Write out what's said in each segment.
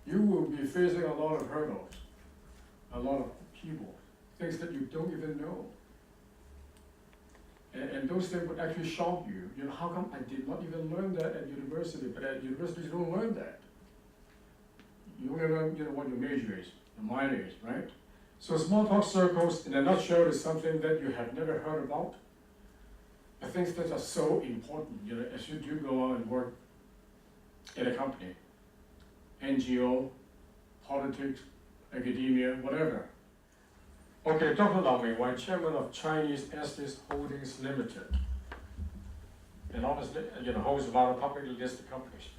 you will be facing a lot of hurdles, a lot of people, things that you don't even know. And those things would actually shock you. You know, how come I did not even learn that at university? But at university, you don't learn that. You only learn, you know, what your major is, your minor is, right? So small talk circles, in a nutshell, is something that you have never heard about. The things that are so important, you know, as you do go out and work in a company, NGO, politics, academia, whatever. Okay, Dr. Lau Mingwei, Chairman of Chinese Estes Holdings Limited, and obviously, you know, holds a lot of publicly listed companies.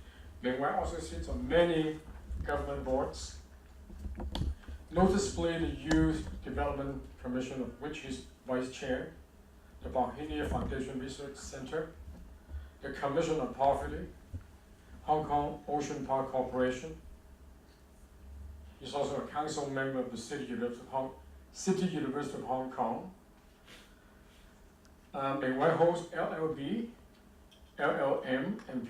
Mingwei also sits on many government boards, noticeably the Youth Development Commission, of which he's vice chair, the Bauhinia Foundation Research Center, the Commission on Poverty, Hong Kong Ocean Park Corporation. He's also a council member of the City University of Hong Kong. Mingwei holds LLB, LLM, and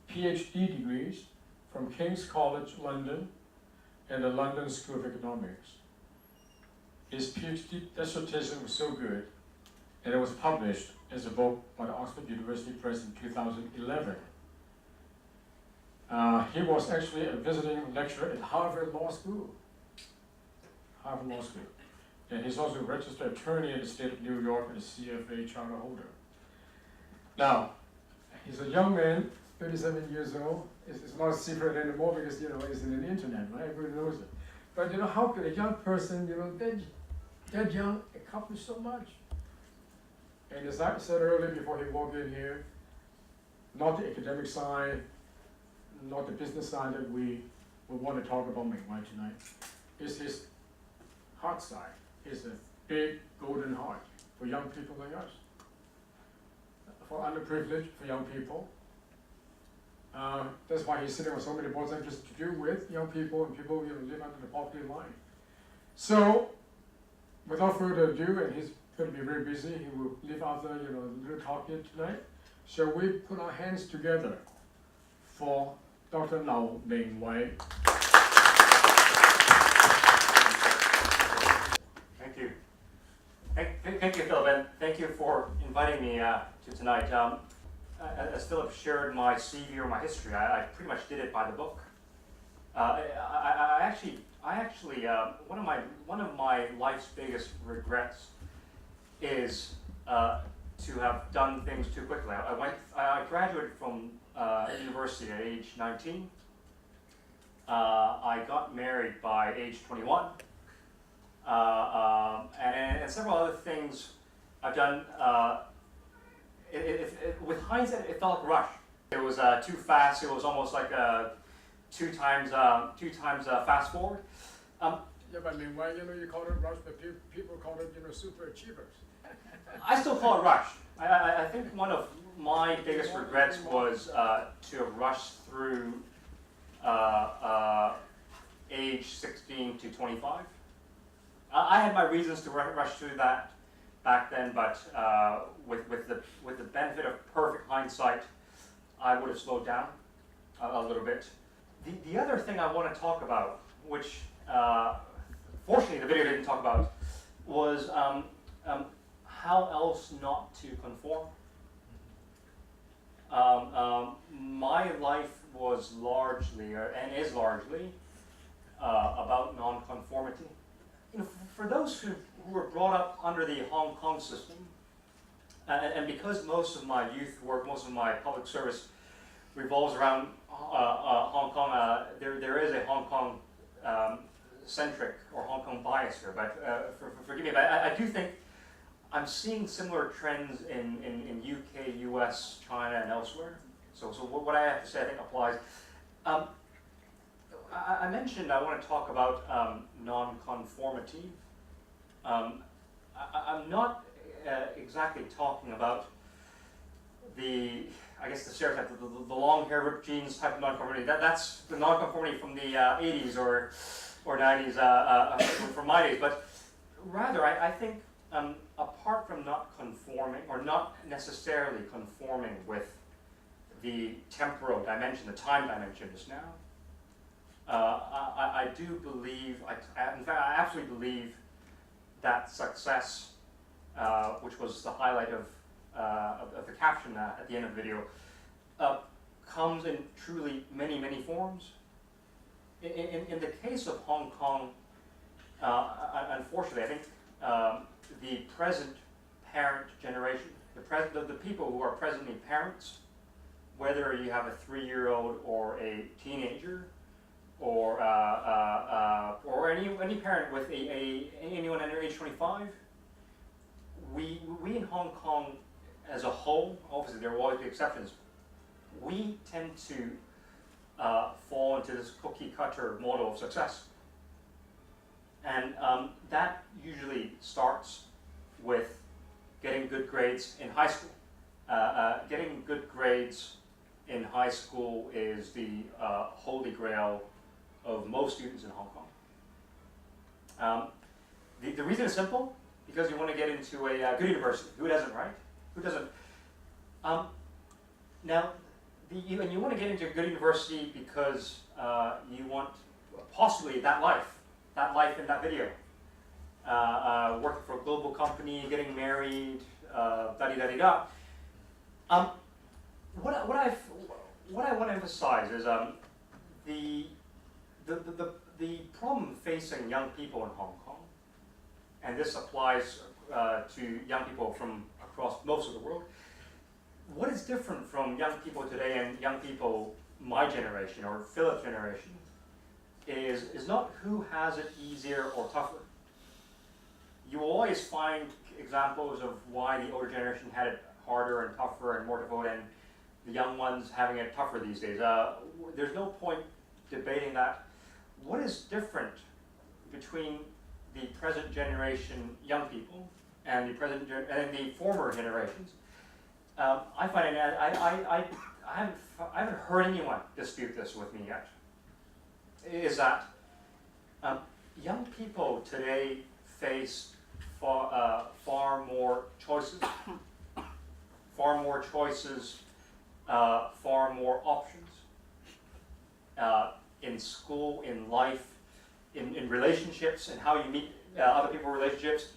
PhD degrees from King's College London and the London School of Economics. His PhD dissertation was so good, and it was published as a book by the Oxford University Press in 2011. He was actually a visiting lecturer at Harvard Law School. And he's also a registered attorney in the state of New York and a CFA charter holder. Now, he's a young man, 37 years old. It's not a secret anymore because, you know, it's in the internet, right? Everybody knows it. But, you know, how could a young person, you know, that young, accomplish so much? And as I said earlier before he walked in here, not the academic side, not the business side that we want to talk about Mingwei tonight. It's his heart side. It's a big golden heart for young people like us, for underprivileged, for young people. That's why he's sitting on so many boards and just to do with young people and people, you know, live under the poverty line. So, without further ado, and he's going to be very busy, he will leave out the, you know, little talk here tonight. Shall we put our hands together for Dr. Lau Mingwei? Thank you. Thank you, Philip, and thank you for inviting me to tonight. As Philip shared my CV or my history, I pretty much did it by the book. I actually, one of my life's biggest regrets is to have done things too quickly. I graduated from university at age 19. I got married by age 21. And several other things I've done. With hindsight, it felt like a rush. It was too fast. It was almost like two times fast forward. Yeah, but Mingwei, you know, you call it rush, but people call it, you know, super achievers. I still call it rush. I think one of my biggest regrets was to have rushed through age 16 to 25. I had my reasons to rush through that back then, but with the benefit of perfect hindsight, I would have slowed down a little bit. The other thing I want to talk about, which fortunately the video didn't talk about, was how else not to conform. My life was largely, and is largely, about non-conformity. You know, for those who were brought up under the Hong Kong system, and because most of my youth work, most of my public service revolves around Hong Kong, there is a Hong Kong centric or Hong Kong bias here, but forgive me, but I do think I'm seeing similar trends in UK, US, China, and elsewhere. So what I have to say I think applies. I mentioned I want to talk about non-conformity. I'm not exactly talking about the stereotype, the long hair, ripped jeans type of non-conformity. That's the non-conformity from the 80s or 90s from my days. But rather, I think apart from not conforming or not necessarily conforming with the temporal dimension, the time dimension just now. I do believe, in fact, I absolutely believe that success, which was the highlight of the caption at the end of the video, comes in truly many, many forms. In the case of Hong Kong, unfortunately, I think the present parent generation, the people who are presently parents, whether you have a 3-year-old or a teenager, or any parent with anyone under age 25, we in Hong Kong as a whole, obviously there will always be exceptions, we tend to fall into this cookie cutter model of success. And that usually starts with getting good grades in high school. Getting good grades in high school is the holy grail of most students in Hong Kong. The reason is simple, because you want to get into a good university. Who doesn't, right? Who doesn't? Now, and you want to get into a good university because you want possibly that life in that video. Working for a global company, getting married, da-di-da-di-da. What I want to emphasize is the problem facing young people in Hong Kong, and this applies to young people from across most of the world. What is different from young people today and young people my generation or Philip's generation is not who has it easier or tougher. You will always find examples of why the older generation had it harder and tougher and more difficult, and the young ones having it tougher these days. There's no point debating that. What is different between the present generation young people and the former generations? I find it, I haven't heard anyone dispute this with me yet. Is that young people today face far more choices, far more options in school, in life, in relationships, and how you meet other people's relationships,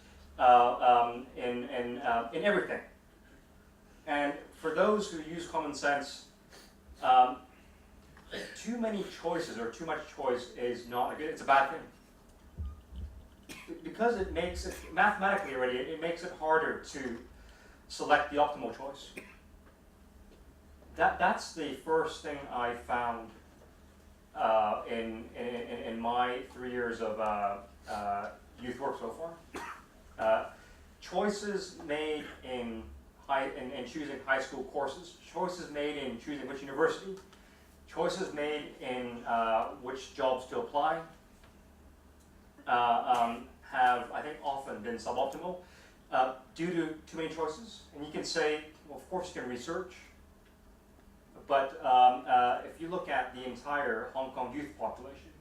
in everything. And for those who use common sense, too many choices or too much choice is not good. It's a bad thing. Because it makes it, mathematically already, it makes it harder to select the optimal choice. That's the first thing I found in my 3 years of youth work so far. Choices made in choosing high school courses, choices made in choosing which university, choices made in which jobs to apply, have, I think, often been suboptimal due to too many choices. And you can say, well, of course you can research, but if you look at the entire Hong Kong youth population,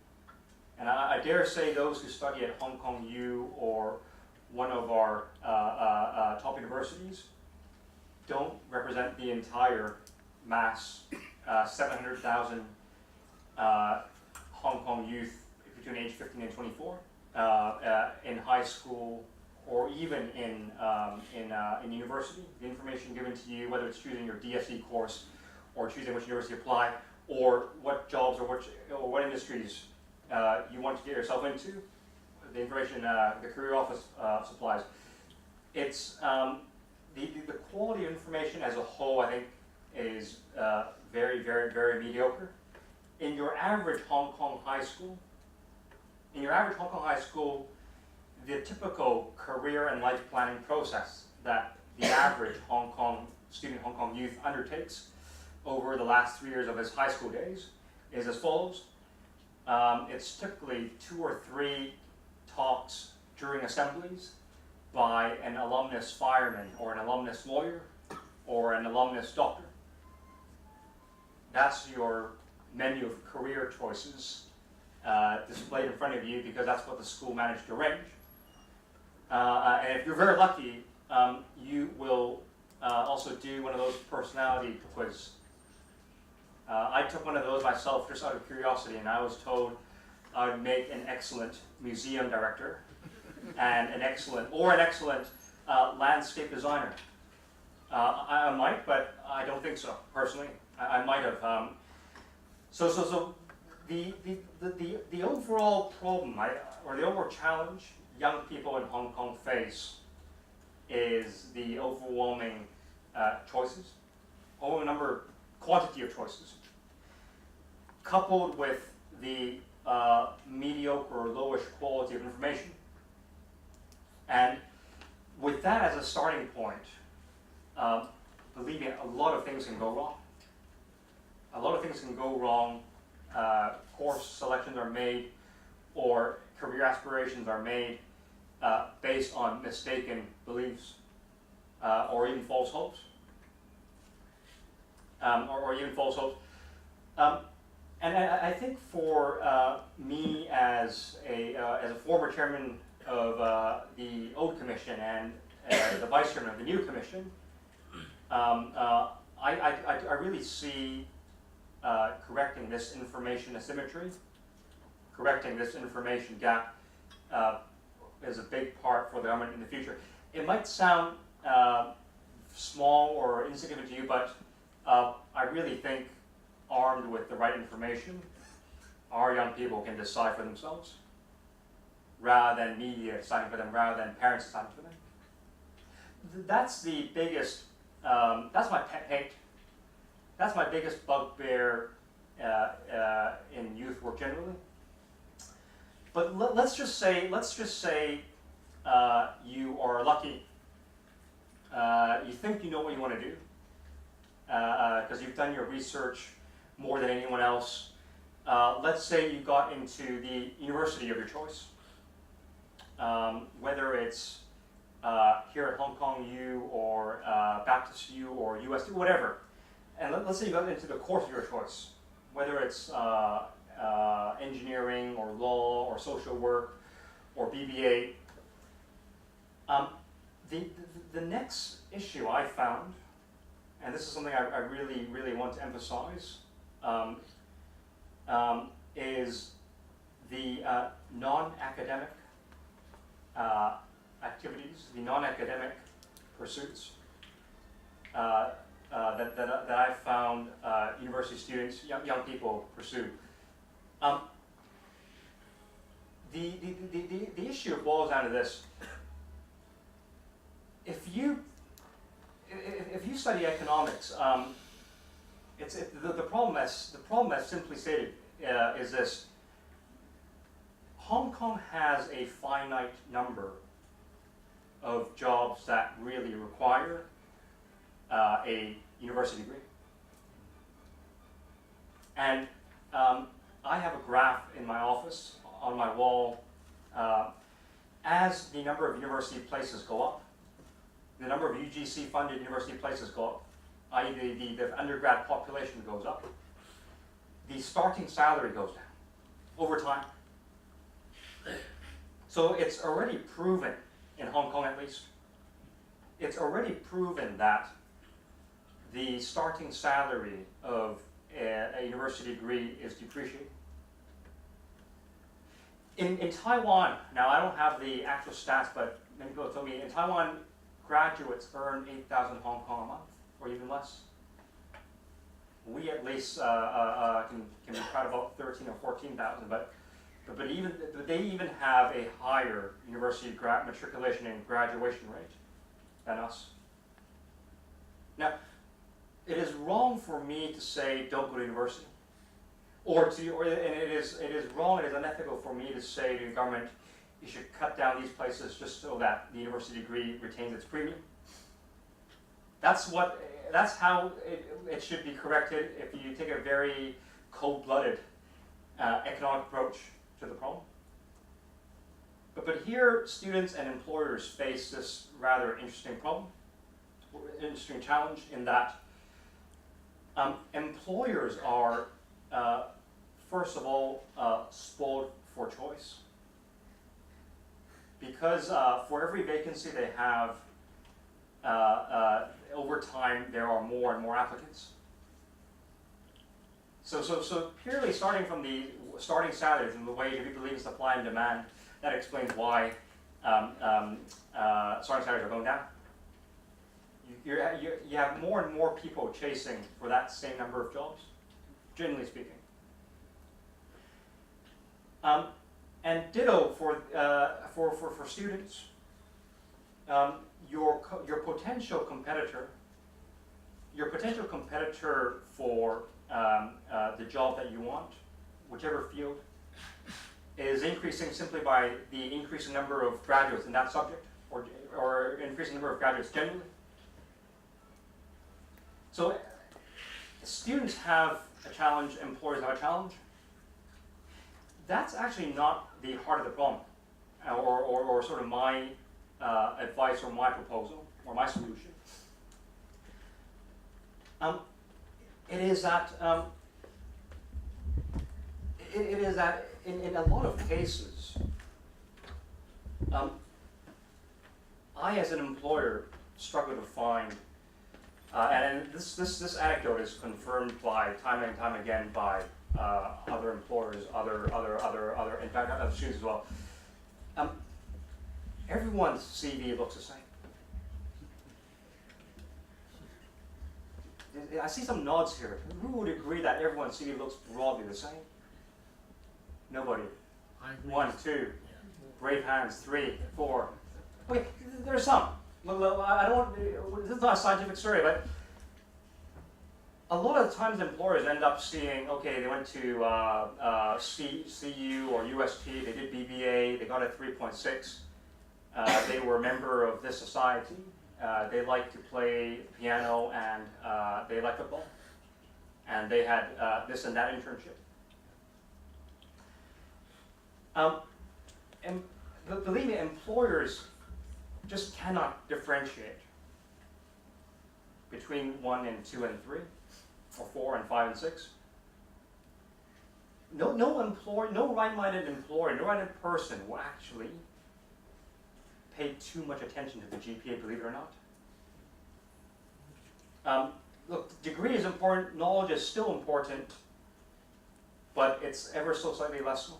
and I dare say those who study at Hong Kong U or one of our top universities don't represent the entire mass 700,000 Hong Kong youth between age 15 and 24 in high school or even in university. The information given to you, whether it's choosing your DSE course or choosing which university to apply, or what jobs or what industries you want to get yourself into, the information the career office supplies. It's the quality of information as a whole, I think, is very, very, very mediocre. In your average Hong Kong high school, the typical career and life planning process that the average Hong Kong student, Hong Kong youth undertakes over the last 3 years of his high school days is as follows. It's typically 2 or 3 talks during assemblies by an alumnus fireman or an alumnus lawyer or an alumnus doctor. That's your menu of career choices displayed in front of you because that's what the school managed to arrange. And if you're very lucky, you will also do one of those personality quiz I took one of those myself just out of curiosity, and I was told I would make an excellent museum director and an excellent landscape designer. I might, but I don't think so, personally. I might have. So the overall problem, or the overall challenge young people in Hong Kong face is the overwhelming choices, quantity of choices, coupled with the mediocre or lowish quality of information. And with that as a starting point, believe me, a lot of things can go wrong. A lot of things can go wrong. Course selections are made, or career aspirations are made based on mistaken beliefs, or even false hopes. And I think for me as a former chairman of the old commission and the vice chairman of the new commission, I really see correcting this information asymmetry, correcting this information gap is a big part for the government in the future. It might sound small or insignificant to you, but I really think armed with the right information, our young people can decide for themselves, rather than media deciding for them, rather than parents deciding for them. That's the biggest, that's my pet hate. That's my biggest bugbear in youth work generally. But let's just say you are lucky. You think you know what you want to do because you've done your research more than anyone else. Let's say you got into the university of your choice, whether it's here at Hong Kong U or Baptist U or USD, whatever. And let's say you got into the course of your choice, whether it's engineering or law or social work or BBA. The next issue I found, and this is something I really, really want to emphasize, is the non-academic activities, the non-academic pursuits that I've found university students, young people pursue. The issue boils down to this: if you study economics, the problem as simply stated is this: Hong Kong has a finite number of jobs that really require a university degree. And I have a graph in my office on my wall. As the number of university places go up, the number of UGC funded university places go up, i.e. the undergrad population goes up, the starting salary goes down over time. So it's already proven, in Hong Kong at least, it's already proven that the starting salary of a university degree is depreciating. In Taiwan, now I don't have the actual stats, but many people told me in Taiwan, graduates earn 8,000 Hong Kong a month, or even less. We at least can be proud about 13 or 14,000, but they even have a higher university matriculation and graduation rate than us. Now, it is wrong for me to say don't go to university, and it is wrong. It is unethical for me to say to the government you should cut down these places just so that the university degree retains its premium. That's how it should be corrected if you take a very cold-blooded economic approach to the problem. But here, students and employers face this rather interesting problem, interesting challenge in that employers are, first of all, spoiled for choice. Because for every vacancy they have, over time there are more and more applicants. So purely starting from the starting salaries and the way we believe is supply and demand, that explains why starting salaries are going down. You have more and more people chasing for that same number of jobs, generally speaking. And ditto for students. Your potential competitor for the job that you want, whichever field, is increasing simply by the increasing number of graduates in that subject, or increasing number of graduates generally. So students have a challenge, employers have a challenge. That's actually not the heart of the problem, or sort of my advice or my proposal or my solution. It is that in a lot of cases, I as an employer struggle to find, and this anecdote is confirmed by time and time again by other employers, other in fact other students as well. Everyone's CV looks the same. I see some nods here. Who would agree that everyone's CV looks broadly the same? Nobody. I agree. 1, 2, Yeah. brave hands, 3, 4. Okay, there's some. Well, I don't want, this is not a scientific survey, but a lot of the times employers end up seeing, okay, they went to CU or UST, they did BBA, they got a 3.6, they were a member of this society, they like to play piano, and they like football, and they had this and that internship. And believe me, employers just cannot differentiate between 1 and 2 and 3, or 4 and 5 and 6. No right-minded employer, no right-minded person will actually pay too much attention to the GPA, believe it or not. Look, degree is important, knowledge is still important, but it's ever so slightly less so.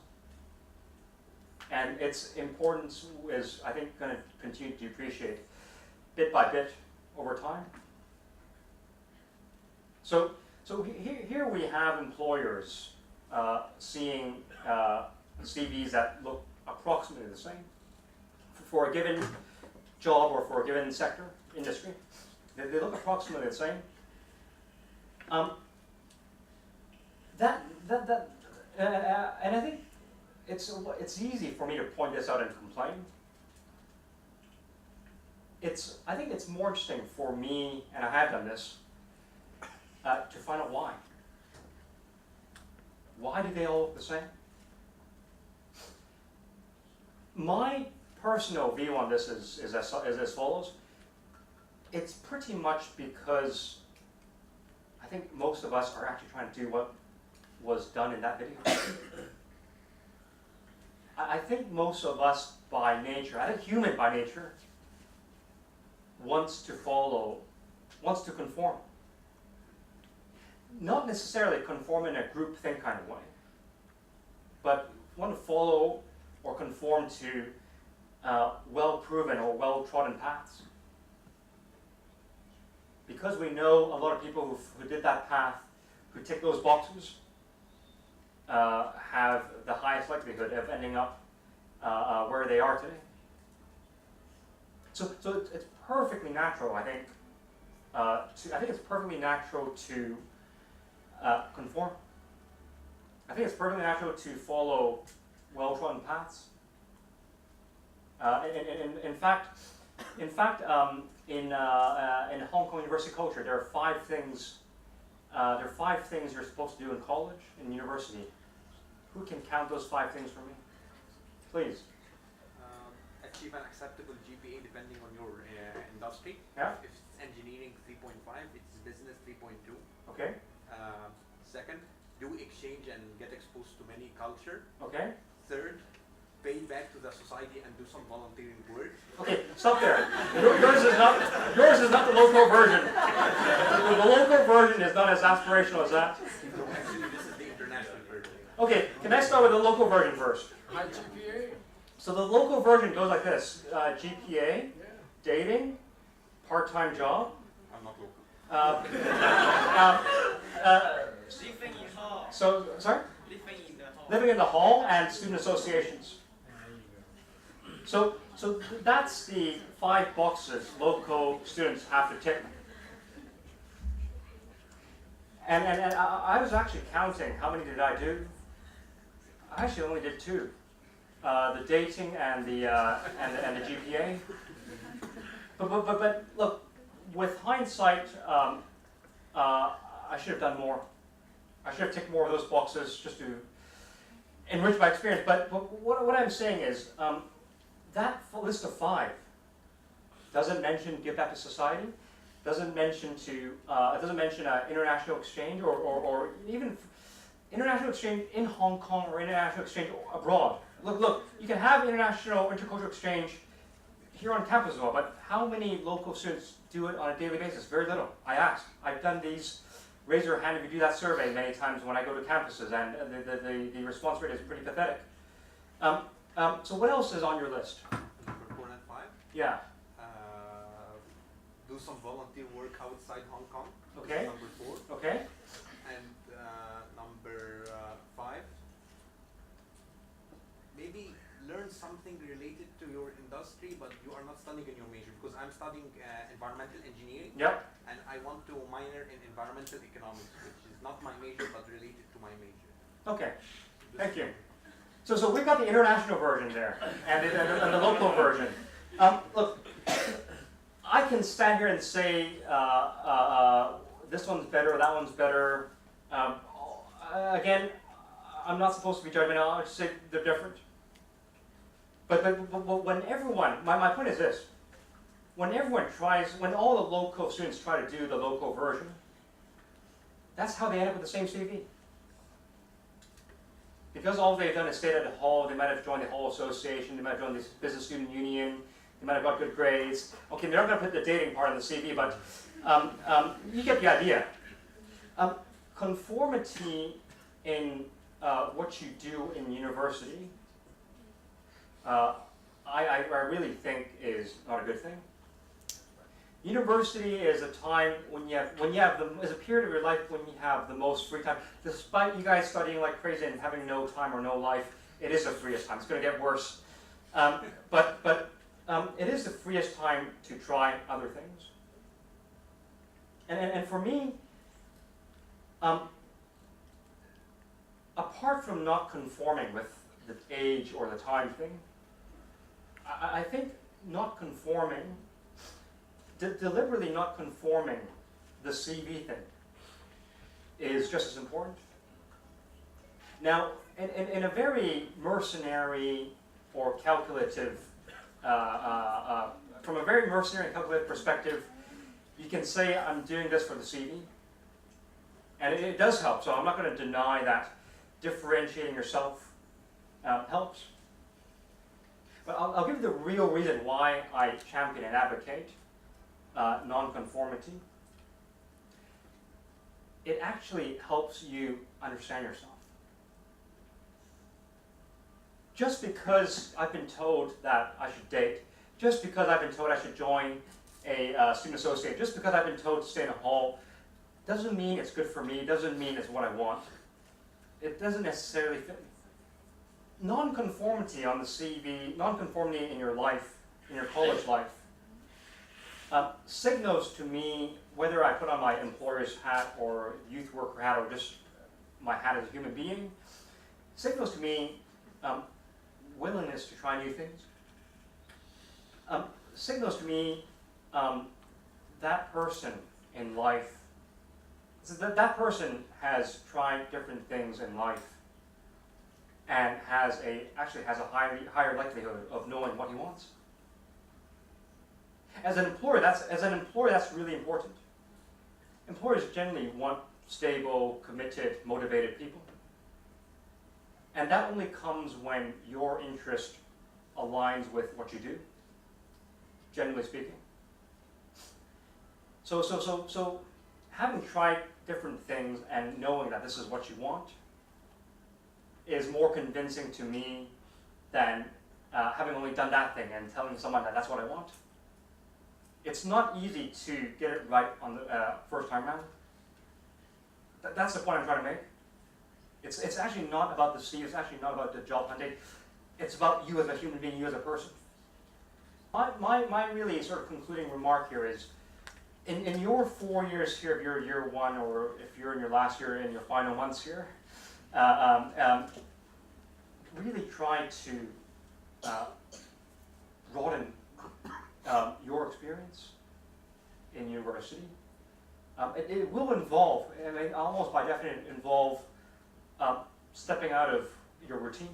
And its importance is, I think, going to continue to depreciate bit by bit over time. So here we have employers seeing CVs that look approximately the same for a given job or for a given sector, industry. They look approximately the same. And I think it's easy for me to point this out and complain. I think it's more interesting for me, and I have done this, to find out why. Why do they all look the same? My personal view on this is as follows. It's pretty much because I think most of us are actually trying to do what was done in that video. I think most of us by nature, I think human by nature, wants to conform. Not necessarily conform in a groupthink kind of way, but want to follow or conform to well-proven or well-trodden paths. Because we know a lot of people who did that path, who tick those boxes, have the highest likelihood of ending up where they are today. So it's perfectly natural, I think. I think it's perfectly natural to conform. I think it's perfectly natural to follow well-trodden paths. In fact, in Hong Kong university culture, there are 5 things. There are 5 things you're supposed to do in college and university. Who can count those 5 things for me? Please. Achieve an acceptable GPA depending on your industry. Yeah. If it's engineering, 3.5. If it's business, 3.2. Okay. Second, do exchange and get exposed to many culture. Okay. Third, pay back to the society and do some volunteering work. Okay, stop there. Yours is not the local version. The local version is not as aspirational as that. So actually, this Okay, can I start with the local version first? High GPA? So the local version goes like this: GPA, Yeah. dating, part-time job, I'm not local. Living in hall. so sorry, Living in the hall. living in the hall and student associations. So that's the 5 boxes local students have to tick. And I was actually counting how many did I do. I actually only did 2, the dating and the GPA. But look, with hindsight, I should have done more. I should have ticked more of those boxes just to enrich my experience. But what I'm saying is, that list of 5 doesn't mention give back to society, doesn't mention international exchange or even international exchange in Hong Kong or international exchange abroad. Look, you can have international intercultural exchange here on campus as well, but how many local students do it on a daily basis? Very little. I asked. I've done these. Raise your hand if you do that survey many times when I go to campuses, and the response rate is pretty pathetic. So what else is on your list? Number 4 and 5. Yeah. Do some volunteer work outside Hong Kong. Okay. Number 4. Okay. And number 5. Maybe learn something related to your industry, but you are not studying in your major. Because I'm studying environmental engineering. Yep. And I want to minor in environmental economics, which is not my major, but related to my major. Okay. Thank you. So we've got the international version there, and the local version. Look, I can stand here and say this one's better, or that one's better. Again, I'm not supposed to be judgmental. I'll just say they're different. But when everyone, my point is this: when all the local students try to do the local version, that's how they end up with the same CV. Because all they've done is stayed at the hall, they might have joined the hall association, they might have joined the business student union, they might have got good grades. Okay, they're not going to put the dating part on the CV, but you get the idea. Conformity in what you do in university, I really think is not a good thing. University is a time when you have is a period of your life when you have the most free time. Despite you guys studying like crazy and having no time or no life, it is the freest time. It's going to get worse, but it is the freest time to try other things. And for me, apart from not conforming with the age or the time thing, I think not conforming. Deliberately not conforming the CV thing is just as important. Now, in a very mercenary or calculative, from a very mercenary and calculative perspective, you can say I'm doing this for the CV, and it does help. So I'm not going to deny that differentiating yourself helps. But I'll give you the real reason why I champion and advocate nonconformity. It actually helps you understand yourself. Just because I've been told that I should date, just because I've been told I should join a student association, just because I've been told to stay in a hall, doesn't mean it's good for me, doesn't mean it's what I want. It doesn't necessarily fit me. Nonconformity on the CV, nonconformity in your life, in your college life, signals to me, whether I put on my employer's hat or youth worker hat or just my hat as a human being, signals to me willingness to try new things. Signals to me that person in life, so that person has tried different things in life and actually has a higher likelihood of knowing what he wants. As an employer, that's really important. Employers generally want stable, committed, motivated people. And that only comes when your interest aligns with what you do, generally speaking. So having tried different things and knowing that this is what you want, is more convincing to me than having only done that thing and telling someone that that's what I want. It's not easy to get it right on the first time round. That's the point I'm trying to make. It's actually not about the sea, it's actually not about the job hunting. It's about you as a human being, you as a person. My really sort of concluding remark here is, in your 4 years here, if you're year one, or if you're in your last year, in your final months here, really try to broaden your experience in university. It will involve, I mean, almost by definition, involve stepping out of your routine.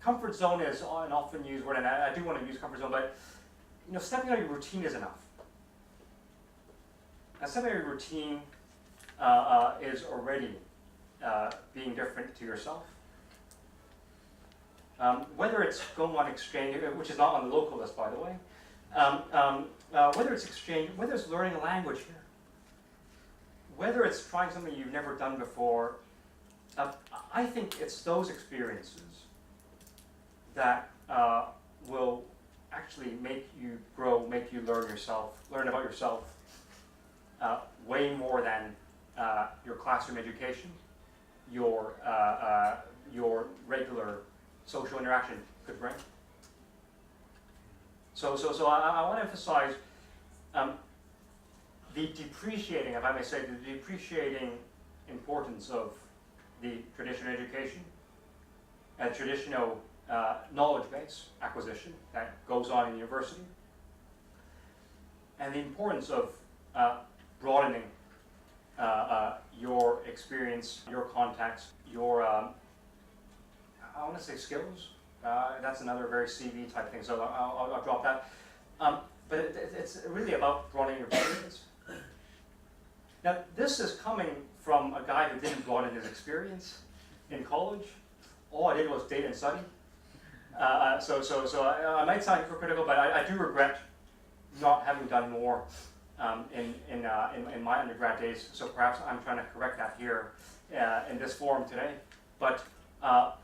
Comfort zone is an often used word, and I do want to use comfort zone, but stepping out of your routine is enough. And stepping out of your routine is already being different to yourself. Whether it's going on exchange, which is not on the local list, by the way, whether it's exchange, whether it's learning a language here, whether it's trying something you've never done before, I think it's those experiences that will actually make you grow, make you learn about yourself way more than your classroom education, your regular social interaction could bring. So I want to emphasize the depreciating, if I may say, the depreciating importance of the traditional education and traditional knowledge base acquisition that goes on in university, and the importance of broadening your experience, your context, your, I want to say skills. That's another very CV type thing, so I'll drop that. But it's really about broadening your experience. Now, this is coming from a guy who didn't broaden his experience in college. All I did was date and study. So I might sound hypocritical, but I do regret not having done more in my undergrad days. So perhaps I'm trying to correct that here in this forum today. But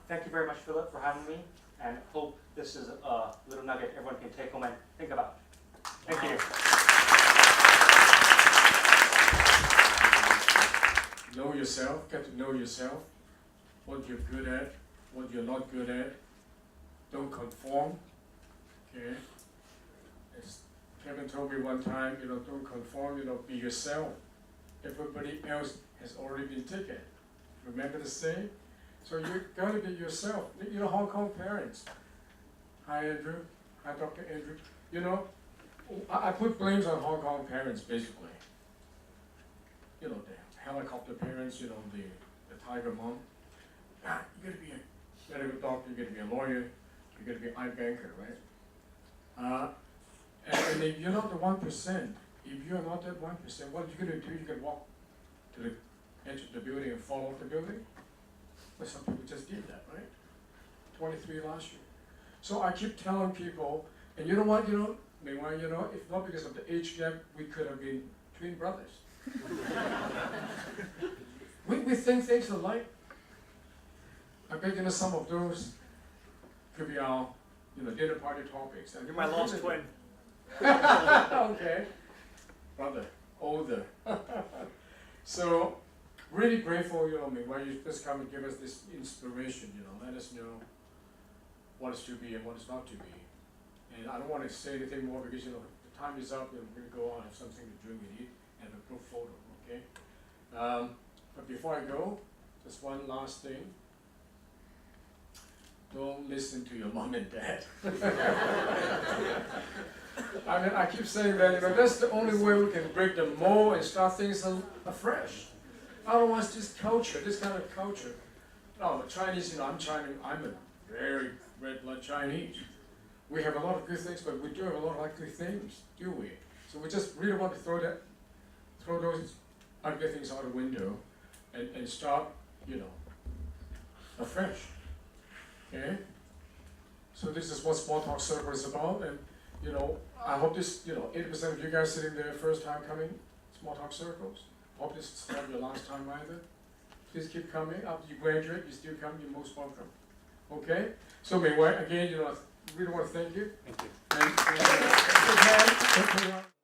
thank you very much, Philip, for having me, and hope this is a little nugget everyone can take home and think about. Thank you. Know yourself, get to know yourself, what you're good at, what you're not good at. Don't conform, okay? As Kevin told me one time, don't conform, be yourself. Everybody else has already been taken. Remember the saying? So you gotta be yourself. Hong Kong parents. Hi Andrew, hi Dr. Andrew. I put blames on Hong Kong parents basically. The helicopter parents, the tiger mom. You gotta be a medical doctor, you gotta be a lawyer, you gotta be an iBanker, right? And if you're not the 1%, if you're not that 1%, what are you gonna do? You can walk to the edge of the building and fall off the building? But some people just did that, right? 23 last year. So I keep telling people, and you know what, meanwhile, if not because of the age gap, we could have been twin brothers. we think things alike. I bet some of those could be our dinner party topics. You're my lost twin. Okay, brother, older. So really grateful, meanwhile you just come and give us this inspiration. Let us know what is to be and what is not to be. And I don't want to say anything more because the time is up. We're going to go on, have something to drink and eat, and a group photo. Okay. But before I go, just one last thing. Don't listen to your mom and dad. I keep saying that, that's the only way we can break the mold and start things afresh. Otherwise, this kind of culture. No, Chinese, I'm a very red blood Chinese. We have a lot of good things, but we do have a lot of ugly things, do we? So we just really want to throw those ugly things out the window and start, afresh. Okay? So this is what Small Talk Circle is about, and I hope this, 80% of you guys sitting there first time coming, Small Talk Circles, hope this is not your last time either. please keep coming. After you graduate, you still come, you're most welcome. Okay? So Mei Wei, again, really want to thank you. Thank you. And,